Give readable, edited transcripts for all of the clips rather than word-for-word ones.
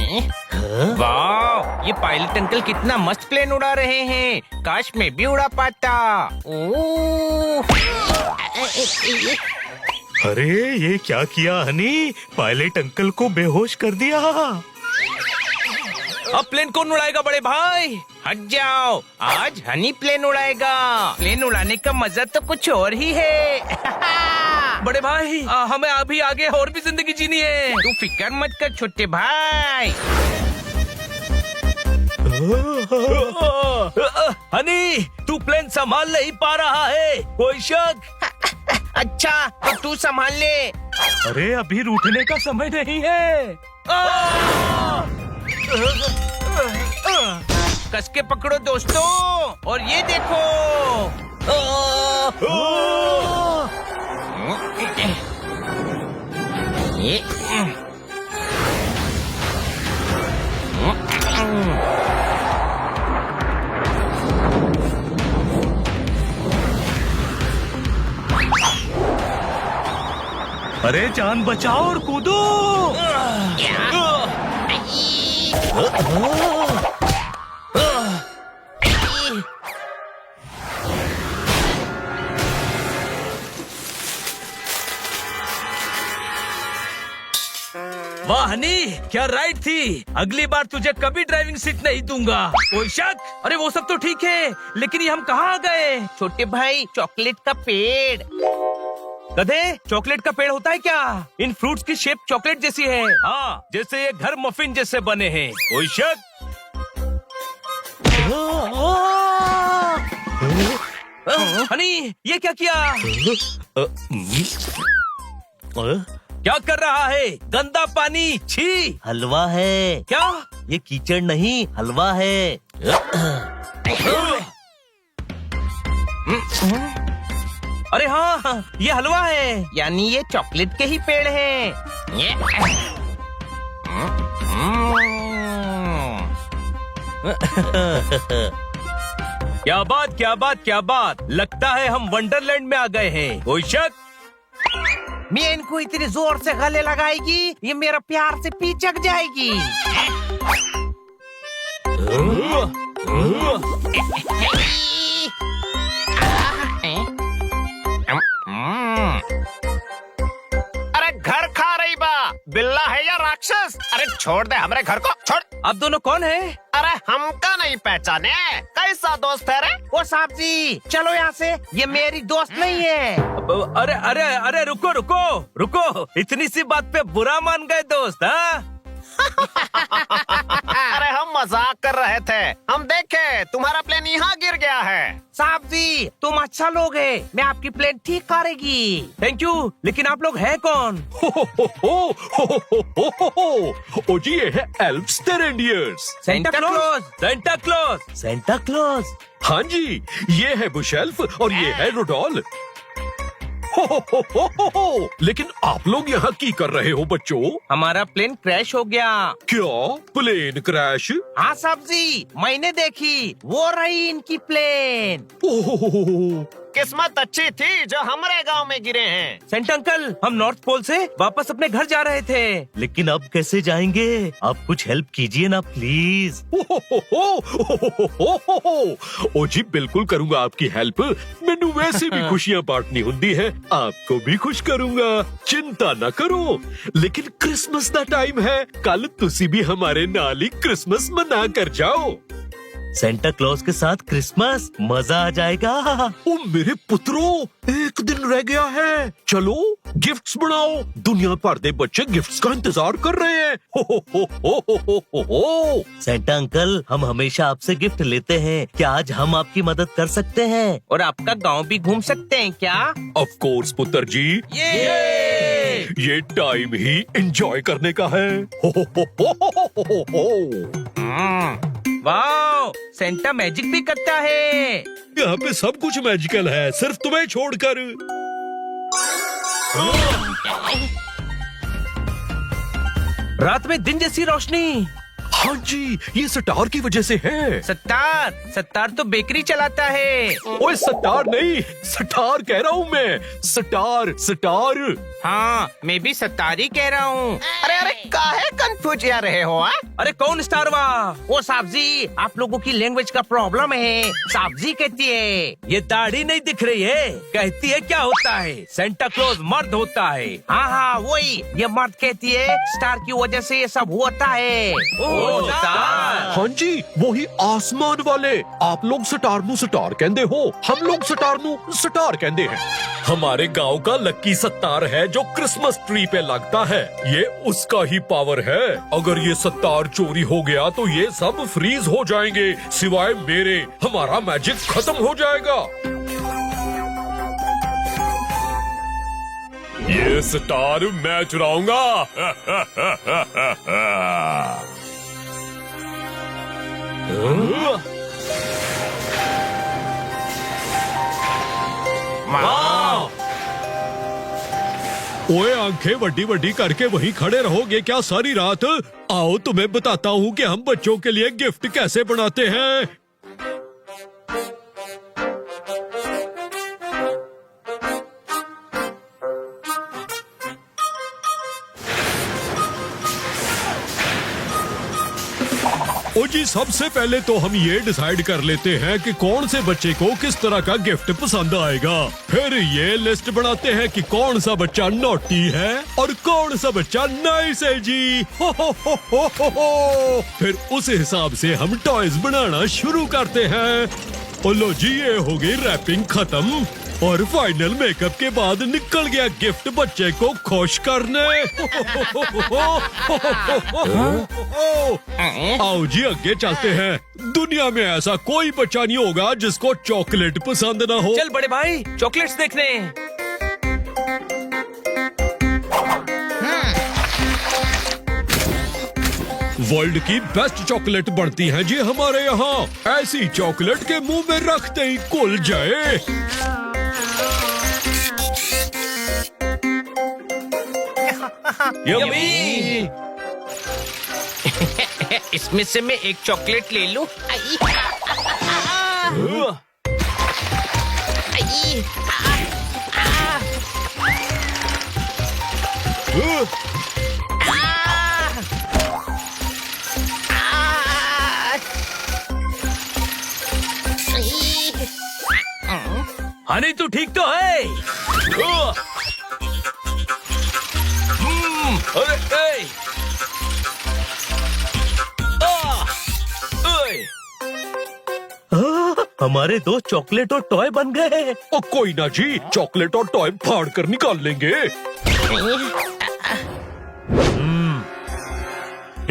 वाह, ये pilot uncle कितना मस्त प्लेन उड़ा रहे हैं। काश मैं भी उड़ा पाता। ओह, अरे ये क्या किया हनी, पायलट अंकल को बेहोश कर दिया। अब प्लेन कौन उड़ाएगा बड़े भाई? हट जाओ, आज हनी प्लेन उड़ाएगा। प्लेन उड़ाने का मजा तो कुछ और ही है। बड़े भाई हमें अभी आगे और भी जिंदगी जीनी है। तू फिक्र मत कर छोटे भाई। हनी, तू प्लेन संभाल नहीं पा रहा है, कोई शक? अच्छा तो तू संभाल ले। अरे अभी रूठने का समय नहीं है। कस के पकड़ो दोस्तों, और ये देखो। अरे जान बचाओ और कूदो। वाह हनी, क्या राइड थी। अगली बार तुझे कभी ड्राइविंग सीट नहीं दूंगा, कोई शक? अरे वो सब तो ठीक है, लेकिन ये हम कहाँ आ गए? छोटे भाई, चॉकलेट का पेड़। गधे, चॉकलेट का पेड़ होता है क्या? इन फ्रूट्स की शेप चॉकलेट जैसी है। हाँ, जैसे ये घर मफिन जैसे बने हैं, कोई शक? हनी, ये क्या किया? क्या कर रहा है? गंदा पानी, छी। हलवा है। क्या? ये कीचड़ नहीं, हलवा है। अरे हाँ, ये हलवा है। यानी ये चॉकलेट के ही पेड़ हैं। ये क्या बात, क्या बात, क्या बात। लगता है हम वंडरलैंड में आ गए हैं, कोई शक? मैं इनको इतने जोर से गले लगाएगी, ये मेरा प्यार से पीछक जाएगी। अरे घर खा रही बा, बिल्ला है या राक्षस? अरे छोड़ दे हमारे घर को, छोड़। आप दोनों कौन है? अरे हमका नहीं पहचाने, कैसा दोस्त है रे? ओ साहब जी, चलो यहाँ से, ये मेरी दोस्त नहीं है। अरे अरे अरे, रुको रुको रुको, इतनी सी बात पे बुरा मान गए दोस्त? हाँ? अरे हम मजाक कर रहे थे, हम देखे तुम्हारा प्लेन यहाँ गिर गया है। साहब जी, तुम अच्छा लोग हैं, मैं आपकी प्लेन ठीक करेगी। थैंक यू, लेकिन आप लोग हैं कौन? ओ जी, ये है elves the reindeers. Santa Claus. Santa Claus. Santa Claus. हाँ जी, ये है बुश एल्फ और ये है रोडोल। लेकिन आप लोग यहाँ की कर रहे हो बच्चों? हमारा प्लेन क्रैश हो गया। क्या प्लेन क्रैश? हाँ साहब जी, मैंने देखी, वो रही इनकी प्लेन। ओह, किस्मत अच्छी थी जो हमारे गांव में गिरे हैं। सेंटा अंकल, हम नॉर्थ पोल से वापस अपने घर जा रहे थे। लेकिन अब कैसे जाएंगे? आप कुछ हेल्प कीजिए ना प्लीज। ओ जी, बिल्कुल करूंगा आपकी हेल्प। मैनू वैसे भी खुशियां बांटनी होती है, आपको भी खुश करूंगा, चिंता न करो। लेकिन क्रिसमस का टाइम है, कल तुसी भी हमारे नाल ही क्रिसमस मना कर जाओ। सेंटा क्लॉज के साथ क्रिसमस, मजा आ जाएगा। ओ मेरे पुत्रों, एक दिन रह गया है, चलो गिफ्ट्स बनाओ। दुनिया भर दे बच्चे गिफ्ट्स का इंतजार कर रहे हैं। हो। सेंटा अंकल, हम हमेशा आपसे गिफ्ट लेते हैं, क्या आज हम आपकी मदद कर सकते हैं? और आपका गांव भी घूम सकते हैं क्या? ऑफ कोर्स पुत्र जी, ये टाइम ही एंजॉय करने का है। वाह, सेंटा मैजिक भी करता है। यहाँ पे सब कुछ मैजिकल है, सिर्फ तुम्हें छोड़कर। रात में दिन जैसी रोशनी। हाँ जी, ये सटार की वजह से है। सत्तार तो बेकरी चलाता है। ओए सटार नहीं, सटार कह रहा हूँ मैं, सटार। हाँ मैं भी सतारी कह रहा हूँ। अरे अरे काहे कंफ्यूज जा रहे हो? अरे कौन स्टार वाह? वो साहब जी, आप लोगों की लैंग्वेज का प्रॉब्लम है। साहब जी कहती है। ये दाढ़ी नहीं दिख रही है, कहती है क्या होता है? सेंटा क्लॉज मर्द होता है। हाँ हाँ वही, ये मर्द कहती है स्टार की वजह से ये सब होता है। ओह, स्टार। हाँ जी, वही आसमान वाले। आप लोग स्टार नू स्टार कहते हो, हम लोग स्टार नू स्टार कहते हैं। हमारे गांव का लक्की सत्तार है जो क्रिसमस ट्री पे लगता है। ये उसका ही पावर है। अगर ये सत्तार चोरी हो गया तो ये सब फ्रीज हो जाएंगे, सिवाय मेरे। हमारा मैजिक खत्म हो जाएगा। ये स्टार मैं चुराऊंगा। ओए आंखें वड्डी वड्डी करके वहीं खड़े रहोगे क्या सारी रात? आओ तुम्हें बताता हूँ कि हम बच्चों के लिए गिफ्ट कैसे बनाते हैं। ओ जी, सबसे पहले तो हम ये डिसाइड कर लेते हैं कि कौन से बच्चे को किस तरह का गिफ्ट पसंद आएगा। फिर ये लिस्ट बनाते हैं कि कौन सा बच्चा नॉटी है और कौन सा बच्चा नाइस है जी। हो। फिर उस हिसाब से हम टॉयज बनाना शुरू करते हैं। ओ लो जी, ये हो गई रैपिंग खत्म और फाइनल मेकअप के बाद निकल गया गिफ्ट बच्चे को खुश करने। आओ जी आगे चलते हैं। दुनिया में ऐसा कोई बच्चा नहीं होगा जिसको चॉकलेट पसंद ना हो। चल बड़े भाई, चॉकलेट्स देखने। वर्ल्ड की बेस्ट चॉकलेट बनती है जी हमारे यहाँ। ऐसी चॉकलेट के मुंह में रखते ही घुल जाए। यम्मी। इसमें से मैं एक चॉकलेट ले लूं। आई। हनी तू ठीक तो है? अरे हमारे दोस्त चॉकलेट और टॉय बन गए। ओ कोई ना जी, चॉकलेट और टॉय फाड़ कर निकाल लेंगे।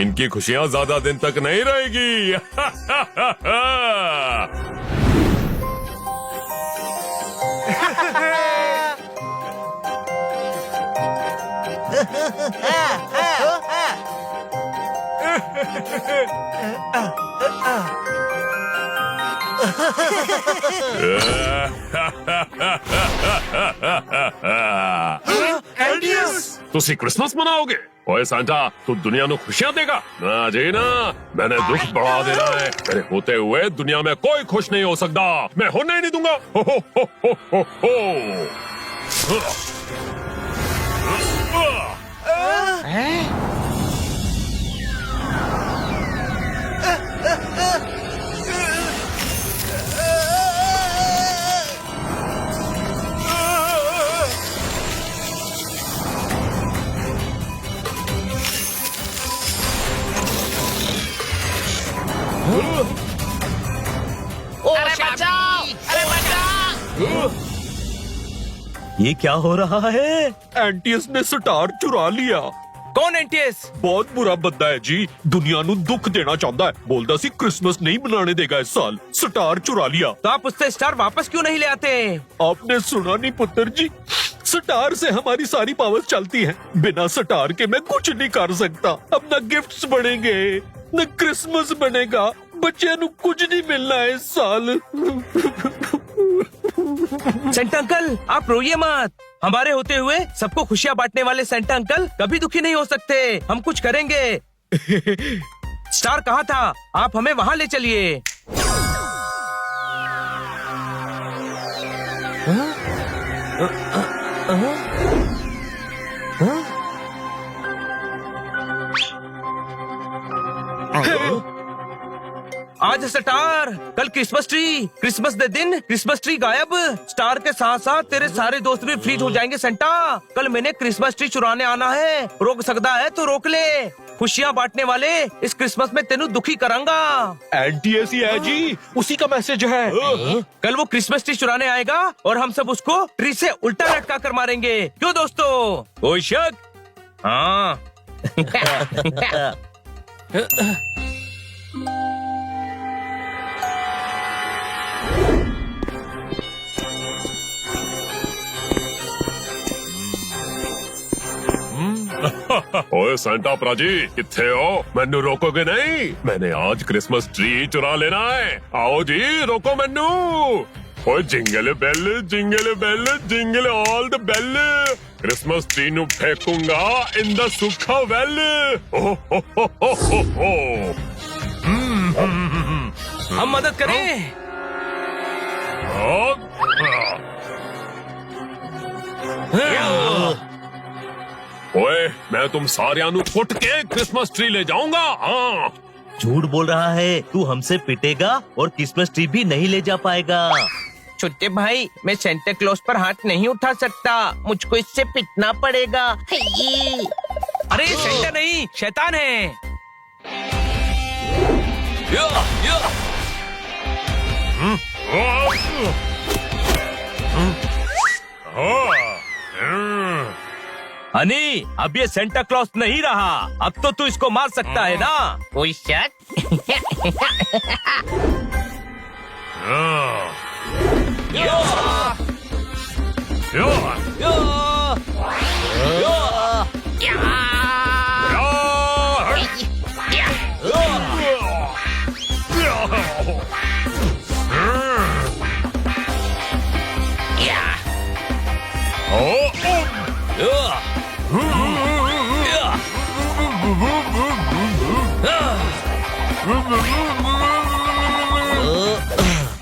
इनकी खुशियां ज्यादा दिन तक नहीं रहेगी। ਤੁਸੀਂ क्रिसमस मनाओगे? ओए सांता, तू दुनिया को खुशियां देगा ना जी ना। मैंने दुख बढ़ा देना है। मेरे होते हुए दुनिया में कोई खुश नहीं हो सकता। मैं होने ही नहीं दूंगा। हो हो हो हो हो अरे बचाओ! अरे बचाओ! ये क्या हो रहा है? एंटियस ने स्टार चुरा लिया। कौन एंटीएस? बहुत बुरा बंदा है जी। दुनिया ਨੂੰ दुख देना चाहता है। बोलता सी क्रिसमस नहीं मनाने देगा इस साल। स्टार चुरा लिया। तो आप उससे स्टार वापस क्यों नहीं ले आते? आपने सुना नहीं पुत्र जी, स्टार से हमारी सारी पावर्स चलती हैं। बिना स्टार के मैं कुछ नहीं कर सकता। अब न गिफ्ट्स बनेंगे न क्रिसमस बनेगा। बच्चे नु कुछ नहीं मिलना है इस साल। सेंटा अंकल, आप रोइए मत। हमारे होते हुए सबको खुशियाँ बांटने वाले सेंटा अंकल कभी दुखी नहीं हो सकते। हम कुछ करेंगे। स्टार कहाँ था? आप हमें वहाँ ले चलिए। आज है स्टार, कल क्रिसमस ट्री, क्रिसमस के दिन क्रिसमस ट्री गायब। स्टार के साथ साथ तेरे सारे दोस्त भी फ्रीज हो जाएंगे सेंटा। कल मैंने क्रिसमस ट्री चुराने आना है, रोक सकता है तो रोक ले। खुशियाँ बांटने वाले इस क्रिसमस में तेनू दुखी करांगा। एंटी ऐसी है जी, उसी का मैसेज है। कल वो क्रिसमस ट्री चुराने आएगा और हम सब उसको ट्री से उल्टा लटका कर मारेंगे। क्यों दोस्तों, कोई शक? हाँ। ओए सेंटा प्राजी, किथे हो? मैनू रोकोगे नहीं? मैंने आज क्रिसमस ट्री चुरा लेना है। आओ जी, रोको मैनू। ओए jingle bell jingle all the bell, Christmas tree नु फेंकूंगा इन द सुखा वेल। हो हो। हम मदद करें। ओए मैं तुम सारियां नु फुट के क्रिसमस ट्री ले जाऊंगा। हाँ, झूठ बोल रहा है, तू हमसे पिटेगा और क्रिसमस ट्री भी नहीं ले जा पाएगा। छोटे भाई, मैं सेंटा क्लॉज पर हाथ नहीं उठा सकता, मुझको इससे पिटना पड़ेगा। अरे सेंटा नहीं, शैतान है। हनी, अब ये सेंटा क्लॉज नहीं रहा, अब तो तू इसको मार सकता है ना। कोई शक?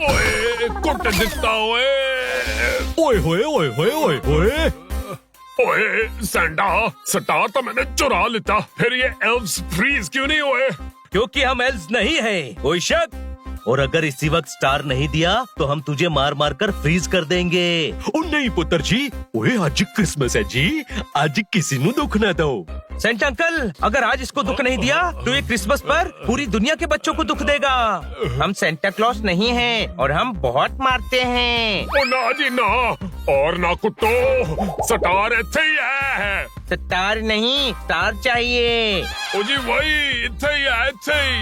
ओए कुट दिखता ओए। ओए होए ओए होए ओए होए। ओए सेंटा, स्टार तो मैंने चुरा लेता, फिर ये एल्व्स फ्रीज क्यों नहीं हुए? क्योंकि हम एल्व्स नहीं है। कोई शक? और अगर इसी वक्त स्टार नहीं दिया तो हम तुझे मार मार कर फ्रीज कर देंगे। ओ नहीं पुत्र जी, ओए आज क्रिसमस है जी, आज किसी नु दुख ना दो। सेंटा अंकल, अगर आज इसको दुख नहीं दिया तो ये क्रिसमस पर पूरी दुनिया के बच्चों को दुख देगा। हम सेंटा क्लॉज नहीं हैं और हम बहुत मारते हैं। ओ ना जी ना, और ना कुट्टो, स्टार इत्थे ही है। स्टार नहीं, स्टार चाहिए। ओ जी वही इत्थे ही है, इत्थे ही।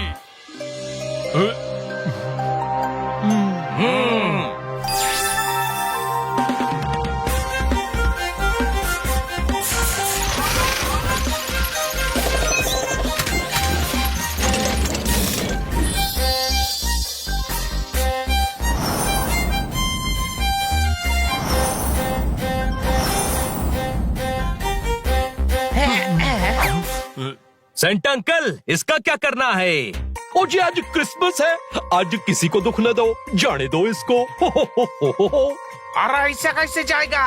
सेंटा अंकल, इसका क्या करना है? ओ जी आज क्रिसमस है, आज किसी को दुख न दो, जाने दो इसको। हो। अरे ऐसा कैसे जाएगा?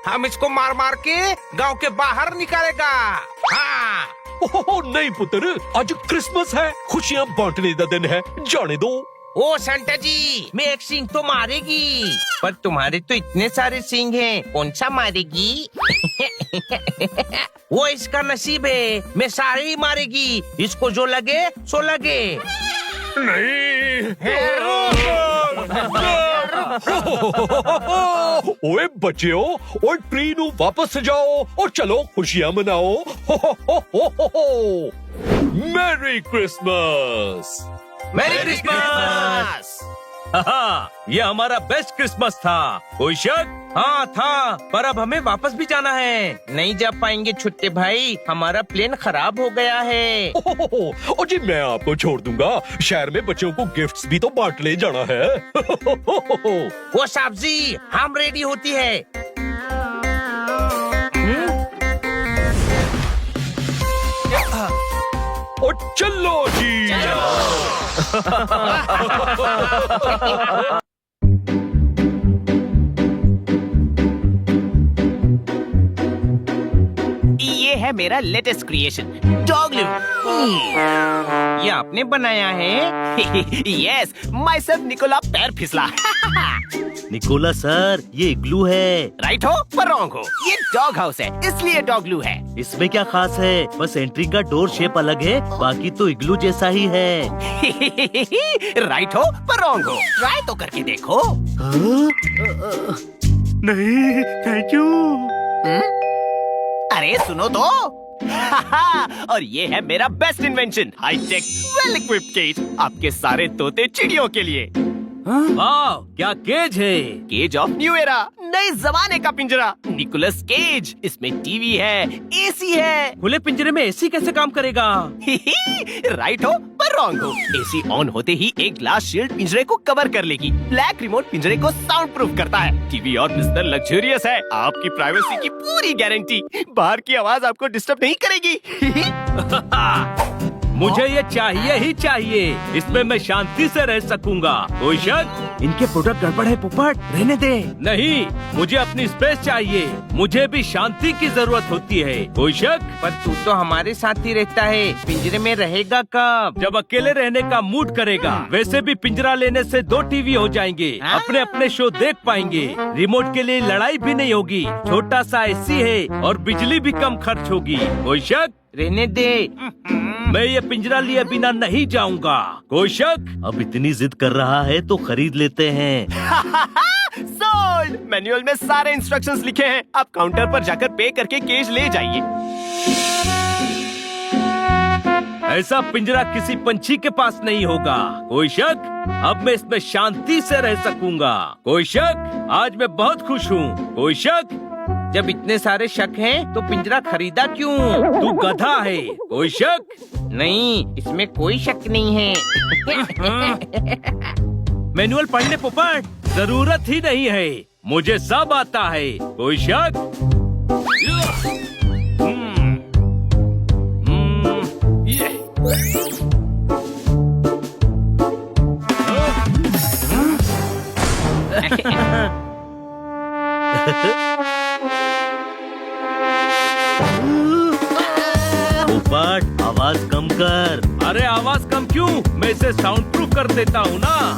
हम इसको मार मार के गांव के बाहर निकालेगा। हाँ। ओहो नहीं पुत्र, आज क्रिसमस है, खुशियाँ बांटने का दिन है, जाने दो। ओ सेंटा जी, मैं एक सींग तो मारेगी, पर तुम्हारे तो इतने सारे सींग हैं, कौन सा मारेगी? वो इसका नसीब है, मैं सारे ही मारेगी, इसको जो लगे सो लगे। नहीं। ओए बच्चों, और ट्री नु वापस जाओ और चलो खुशियाँ मनाओ। Merry Christmas. Merry Christmas. ये हमारा बेस्ट क्रिसमस था। कोई शक? हाँ था, पर अब हमें वापस भी जाना है। नहीं जा पाएंगे छोटे भाई, हमारा प्लेन खराब हो गया है। ओ जी मैं आपको छोड़ दूंगा, शहर में बच्चों को गिफ्ट्स भी तो बांटने जाना है। वो साहब जी, हम रेडी होती है। और चलो जी। ये है मेरा लेटेस्ट क्रिएशन, डॉगलू। ये आपने बनाया है? यस, माय सेल्फ निकोला पैर फिसला। निकोला सर, ये इग्लू है। राइट हो पर रॉन्ग हो, ये डॉग हाउस है इसलिए डॉगलू है। इसमें क्या खास है? बस एंट्री का डोर शेप अलग है, बाकी तो इग्लू जैसा ही है। राइट हो पर रॉन्ग हो, ट्राई तो करके देखो। नहीं, थैंक यू। अरे सुनो तो। और ये है मेरा best invention, high tech well equipped cage, आपके सारे तोते चिड़ियों के लिए। वाह, क्या केज है। केज ऑफ न्यू एरा, नए जमाने का पिंजरा, निकोलस केज। इसमें टीवी है, एसी है। खुले पिंजरे में एसी कैसे काम करेगा? राइट हो पर रॉन्ग हो, एसी ऑन होते ही एक ग्लास शील्ड पिंजरे को कवर कर लेगी। ब्लैक रिमोट पिंजरे को साउंड प्रूफ करता है। टीवी और बिस्तर लग्जरियस है, आपकी प्राइवेसी की पूरी गारंटी। बाहर की आवाज आपको डिस्टर्ब नहीं करेगी। मुझे ये चाहिए ही चाहिए, इसमें मैं शांति से रह सकूंगा। कोई शक? इनके प्रोडक्ट गड़बड़ है पोपट, रहने दे। नहीं, मुझे अपनी स्पेस चाहिए, मुझे भी शांति की जरूरत होती है। कोई शक? पर तू तो हमारे साथ ही रहता है, पिंजरे में रहेगा कब? जब अकेले रहने का मूड करेगा। वैसे भी पिंजरा लेने से 2 टीवी हो जाएंगे, अपने अपने शो देख पाएंगे। रिमोट के लिए लड़ाई भी नहीं होगी, छोटा सा एसी है और बिजली भी कम खर्च होगी। कोई शक? रहने दे। मैं ये पिंजरा लिए बिना नहीं जाऊंगा। कोई शक? अब इतनी जिद कर रहा है तो खरीद लेते हैं। सोल्ड। मैनुअल में सारे इंस्ट्रक्शंस लिखे हैं, आप काउंटर पर जाकर पे करके केज ले जाइए। ऐसा पिंजरा किसी पंछी के पास नहीं होगा। कोई शक? अब मैं इसमें शांति से रह सकूंगा। कोई शक? आज मैं बहुत खुश हूँ। कोई शक? जब इतने सारे शक हैं, तो पिंजरा खरीदा क्यों? तू गधा है। कोई शक? नहीं, इसमें कोई शक नहीं है। मैनुअल पढ़ ले पोपट, जरूरत ही नहीं है, मुझे सब आता है। कोई शक? पोपट, आवाज कम कर। अरे आवाज कम क्यों? मैं इसे साउंड प्रूफ कर देता हूँ ना।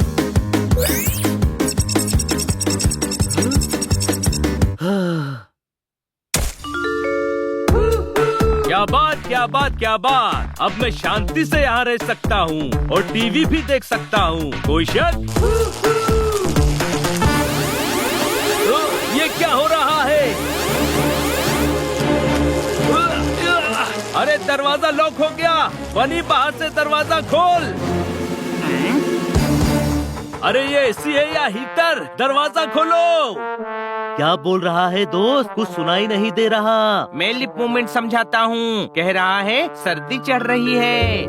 क्या बात, क्या बात, क्या बात। अब मैं शांति से यहाँ रह सकता हूँ और टीवी भी देख सकता हूँ। कोई शक? ये क्या हो रहा है? अरे दरवाजा लॉक हो गया। बनी, बाहर से दरवाजा खोल। अरे ये एसी है या हीटर? दरवाजा खोलो। क्या बोल रहा है दोस्त? कुछ सुनाई नहीं दे रहा। मैं लिप मूवमेंट समझाता हूँ। कह रहा है सर्दी चढ़ रही है।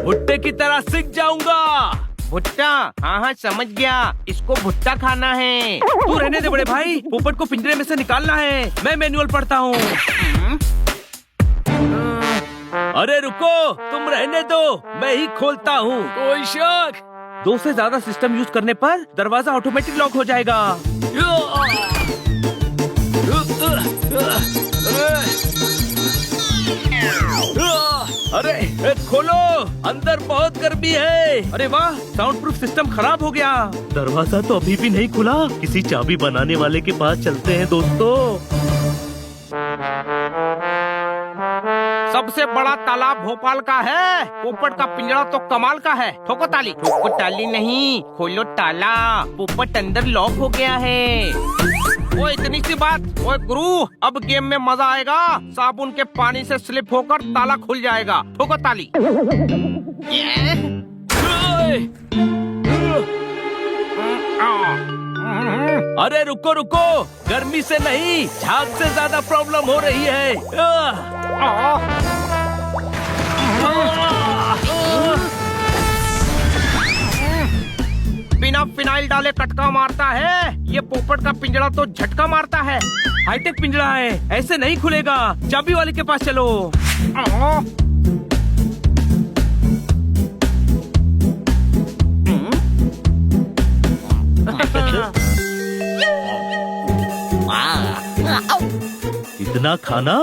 भुट्टे की तरह सीख जाऊंगा। भुट्टा? हाँ हाँ समझ गया, इसको भुट्टा खाना है। तू रहने दे बड़े भाई, पोपट को पिंजरे में से निकालना है। मैं मैनुअल पढ़ता हूँ। अरे रुको, तुम रहने दो, मैं ही खोलता हूँ। कोई शक? 2 से ज्यादा सिस्टम यूज करने पर दरवाजा ऑटोमेटिक लॉक हो जाएगा। अरे खोलो, अंदर बहुत गर्मी है। अरे वाह, साउंड प्रूफ सिस्टम खराब हो गया। दरवाजा तो अभी भी नहीं खुला। किसी चाबी बनाने वाले के पास चलते हैं दोस्तों। सबसे बड़ा तालाब भोपाल का है। पोपट का पिंजरा तो कमाल का है। ठोको ताली। ठोको ताली नहीं, खोलो ताला। पोपट अंदर लॉक हो गया है। वो इतनी सी बात। ओए गुरु, अब गेम में मजा आएगा। साबुन के पानी से स्लिप होकर ताला खुल जाएगा। ठोको ताली। अरे रुको रुको, गर्मी से नहीं, झाग से ज्यादा प्रॉब्लम हो रही है। बिना फिनाइल डाले कटका मारता है। ये पोपट का पिंजरा तो झटका मारता है। हाईटेक पिंजरा है, ऐसे नहीं खुलेगा। चाबी वाले के पास चलो। इतना खाना?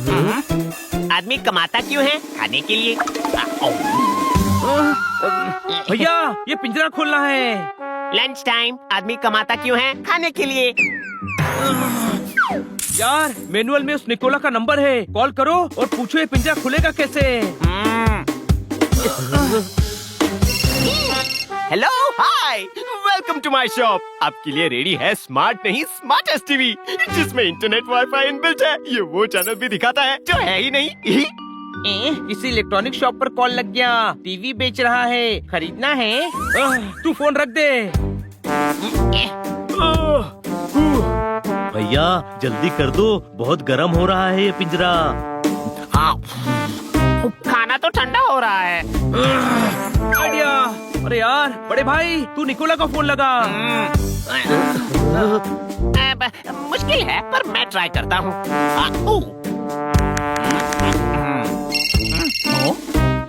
आदमी कमाता क्यों है? खाने के लिए। भैया ये पिंजरा खोलना है। Lunch time. आदमी कमाता क्यों है? खाने के लिए। यार मैनुअल में उस निकोला का नंबर है, कॉल करो और पूछो ये पिंजरा खुलेगा कैसे। Hello, hi, welcome to my shop. आपके लिए रेडी है स्मार्ट नहीं स्मार्टेस्ट टीवी, जिसमें इंटरनेट वाईफाई इनबिल्ट है। ये वो चैनल भी दिखाता है जो है ही नहीं। किसी इलेक्ट्रॉनिक शॉप पर कॉल लग गया। टीवी बेच रहा है, खरीदना है? तू फोन रख दे। भैया जल्दी कर दो, बहुत गर्म हो रहा है ये पिंजरा। खाना तो ठंडा हो रहा है। आइडिया। अरे यार बड़े भाई, तू निकोला का फोन लगा। मुश्किल है पर मैं ट्राई करता हूँ।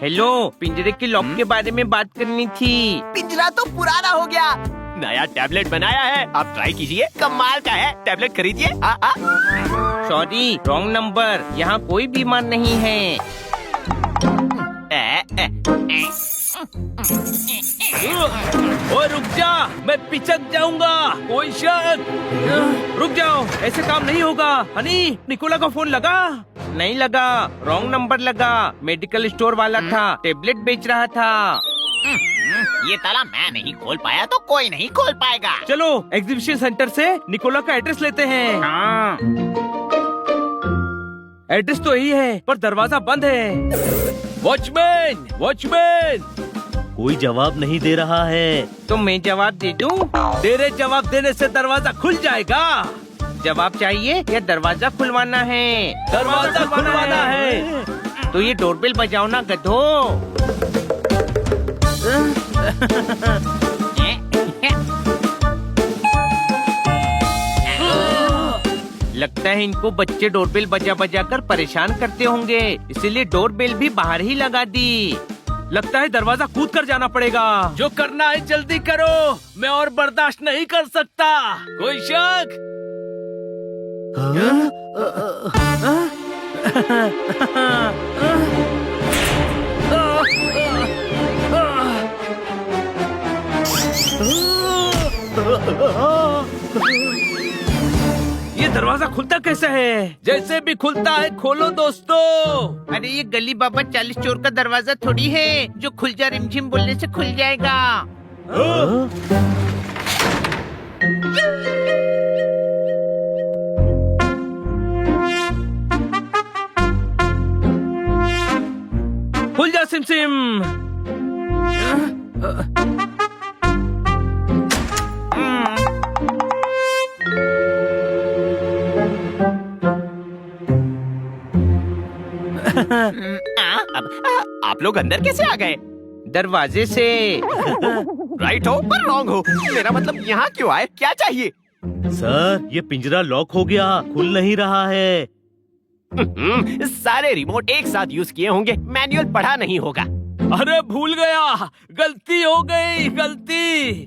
हेलो, पिंजरे के लॉक के बारे में बात करनी थी। पिंजरा तो पुराना हो गया, नया टैबलेट बनाया है, आप ट्राई कीजिए, कमाल का है। टैबलेट खरीदिए। सॉरी, रॉन्ग नंबर, यहाँ कोई बीमार नहीं है। ओए रुक जा, मैं पिचक जाऊंगा। कोई शक? रुक जाओ, ऐसे काम नहीं होगा। हनी, निकोला का फोन लगा? नहीं लगा, रॉन्ग नंबर लगा। मेडिकल स्टोर वाला था, टेबलेट बेच रहा था। ये ताला मैं नहीं खोल पाया तो कोई नहीं खोल पाएगा। चलो एग्जीबिशन सेंटर से निकोला का एड्रेस लेते हैं। हाँ। एड्रेस तो यही है पर दरवाजा बंद है। Watchman, watchman. कोई जवाब नहीं दे रहा है। तो मैं जवाब दे दूं? तेरे जवाब देने से दरवाजा खुल जाएगा। जवाब चाहिए या दरवाजा खुलवाना है? दरवाजा खुलवाना है। तो ये डोरबेल बजाओ ना गधो। लगता है इनको बच्चे डोरबेल बजा बजा कर परेशान करते होंगे, इसीलिए डोरबेल भी बाहर ही लगा दी। लगता है दरवाजा कूद कर जाना पड़ेगा। जो करना है जल्दी करो, मैं और बर्दाश्त नहीं कर सकता। कोई शक? ये दरवाजा खुलता कैसे है? जैसे भी खुलता है खोलो दोस्तों। अरे ये गली बाबा 40 चोर का दरवाजा थोड़ी है जो खुल जा रिमझिम बोलने से खुल जाएगा। खुल जा सिमसिम। आप लोग अंदर कैसे आ गए? दरवाजे से। राइट हो पर रॉन्ग हो। मेरा मतलब यहाँ क्यों आए? क्या चाहिए? सर ये पिंजरा लॉक हो गया, खुल नहीं रहा है। सारे रिमोट एक साथ यूज किए होंगे, मैनुअल पढ़ा नहीं होगा। अरे भूल गया, गलती हो गई, गलती।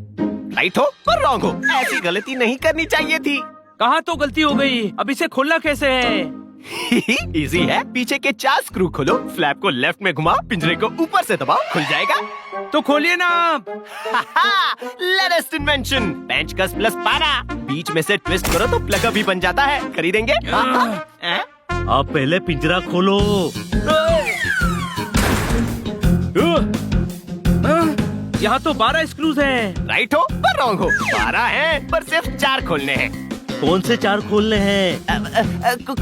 राइट हो पर रॉन्ग हो, ऐसी गलती नहीं करनी चाहिए थी। कहाँ तो गलती हो गई, अब इसे खोलना कैसे है? इजी है, पीछे के 4 स्क्रू खोलो, फ्लैप को लेफ्ट में घुमाओ, पिंजरे को ऊपर से दबाओ, खुल जाएगा। तो खोलिए ना। लेटेस्ट इन्वेंशन, पेंचकस प्लस पारा। बीच में से ट्विस्ट करो तो प्लग भी बन जाता है। खरीदेंगे? आप पहले पिंजरा खोलो। यहाँ तो 12 स्क्रूज हैं। राइट हो पर रॉन्ग हो, 12 हैं पर सिर्फ 4 खोलने हैं। कौन से 4 खोलने हैं?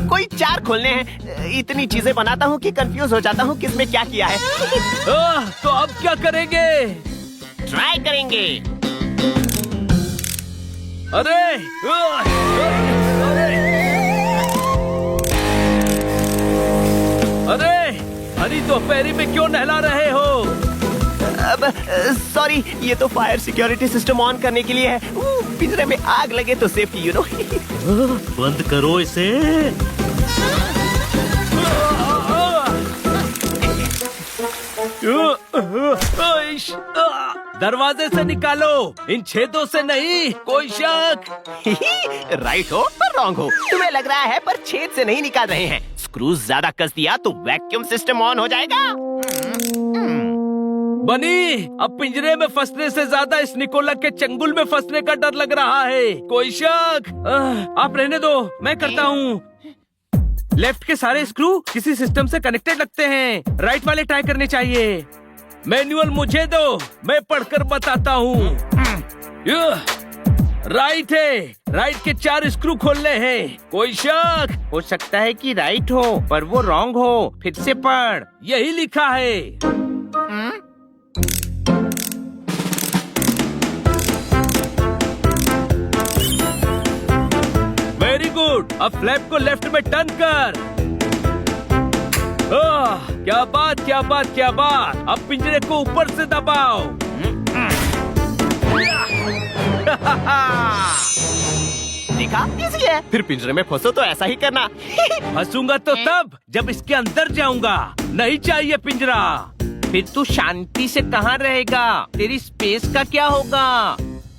कोई 4 खोलने हैं। इतनी चीजें बनाता हूँ कि कंफ्यूज हो जाता हूँ किसमें क्या किया है। तो अब क्या करेंगे? ट्राई करेंगे। अरे अरे हरी दोपहरी में क्यों नहला रहे हो? सॉरी, ये तो फायर सिक्योरिटी सिस्टम ऑन करने के लिए है। पिंजरे में आग लगे तो सेफ्टी, यू नो। बंद करो इसे। दरवाजे से निकालो, इन छेदों से नहीं, कोई शक। राइट हो पर रॉन्ग हो। तुम्हें लग रहा है पर छेद से नहीं निकाल रहे हैं। स्क्रूज ज्यादा कस दिया तो वैक्यूम सिस्टम ऑन हो जाएगा। बनी, अब पिंजरे में फंसने से ज्यादा इस निकोला के चंगुल में फंसने का डर लग रहा है। कोई शक? आप रहने दो, मैं करता हूँ। लेफ्ट के सारे स्क्रू किसी सिस्टम से कनेक्टेड लगते हैं, राइट वाले ट्राई करने चाहिए। मैनुअल मुझे दो, मैं पढ़कर बताता हूँ। राइट है, राइट के 4 स्क्रू खोलने हैं। कोई शक? हो सकता है कि राइट हो पर वो रॉन्ग हो। फिर से पढ़। यही लिखा है। वेरी गुड, अब फ्लैप को लेफ्ट में टर्न कर। क्या बात, क्या बात, क्या बात। अब पिंजरे को ऊपर से दबाओ। देखा, इजी है। फिर पिंजरे में फंसो तो ऐसा ही करना। फंसूंगा तो तब जब इसके अंदर जाऊंगा। नहीं चाहिए पिंजरा। फिर तू शांति से कहाँ रहेगा? तेरी स्पेस का क्या होगा?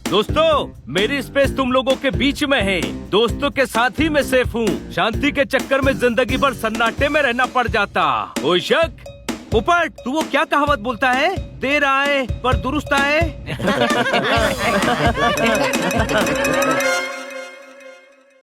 दोस्तों, मेरी स्पेस तुम लोगों के बीच में है। दोस्तों के साथ ही मैं सेफ हूँ। शांति के चक्कर में जिंदगी भर सन्नाटे में रहना पड़ जाता। कोई शक? पोपट, तू वो क्या कहावत बोलता है? देर आए पर दुरुस्त आए।